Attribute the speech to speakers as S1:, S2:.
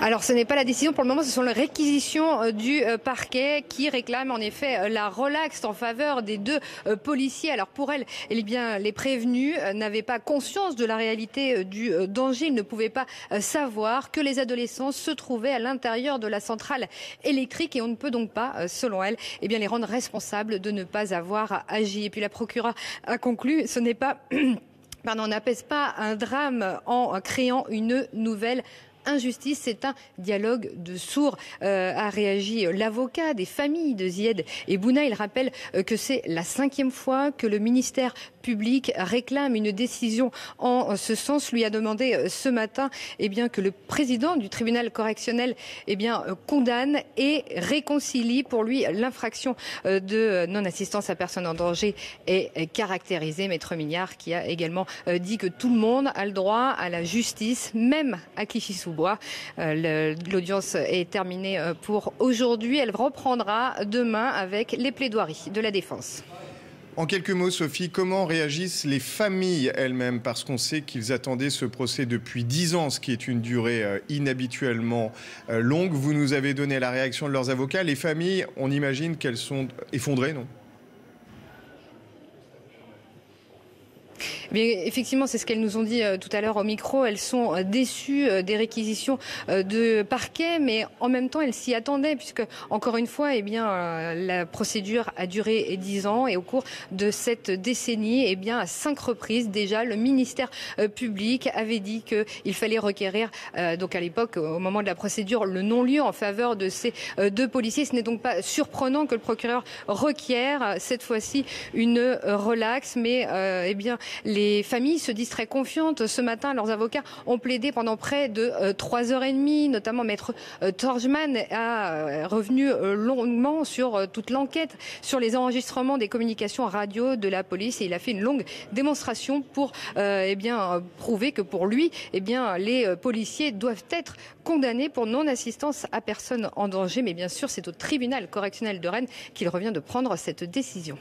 S1: Alors ce n'est pas la décision pour le moment, ce sont les réquisitions du parquet qui réclament en effet la relaxe en faveur des deux policiers. Alors pour elle, eh bien, les prévenus n'avaient pas conscience de la réalité du danger. Ils ne pouvaient pas savoir que les adolescents se trouvaient à l'intérieur de la centrale électrique et on ne peut donc pas, selon elle, eh bien, les rendre responsables de ne pas avoir agi. Et puis la procureure a conclu, ce n'est pas... Pardon, on n'apaise pas un drame en créant une nouvelle injustice, c'est un dialogue de sourds, a réagi l'avocat des familles de Zied et Bouna. Il rappelle que c'est la 5e fois que le ministère public réclame une décision en ce sens. Lui a demandé ce matin bien, que le président du tribunal correctionnel condamne et réconcilie. Pour lui, l'infraction de non-assistance à personne en danger est caractérisée. Maître Mignard qui a également dit que tout le monde a le droit à la justice, même à Clichy-sous-Bois. L'audience est terminée pour aujourd'hui. Elle reprendra demain avec les plaidoiries de la défense.
S2: En quelques mots, Sophie, comment réagissent les familles elles-mêmes? Parce qu'on sait qu'ils attendaient ce procès depuis 10 ans, ce qui est une durée inhabituellement longue. Vous nous avez donné la réaction de leurs avocats. Les familles, on imagine qu'elles sont effondrées, non ?
S1: Mais effectivement, c'est ce qu'elles nous ont dit tout à l'heure au micro. Elles sont déçues des réquisitions de parquet, mais en même temps, elles s'y attendaient, puisque encore une fois, la procédure a duré 10 ans et au cours de cette décennie, à 5 reprises déjà, le ministère public avait dit qu'il fallait requérir, donc à l'époque, au moment de la procédure, le non-lieu en faveur de ces deux policiers. Ce n'est donc pas surprenant que le procureur requiert cette fois-ci une relaxe, mais les familles se disent très confiantes. Ce matin, leurs avocats ont plaidé pendant près de 3h30, notamment Maître Torgman a revenu longuement sur toute l'enquête, sur les enregistrements des communications radio de la police et il a fait une longue démonstration pour prouver que pour lui, les policiers doivent être condamnés pour non-assistance à personne en danger. Mais bien sûr, c'est au tribunal correctionnel de Rennes qu'il revient de prendre cette décision.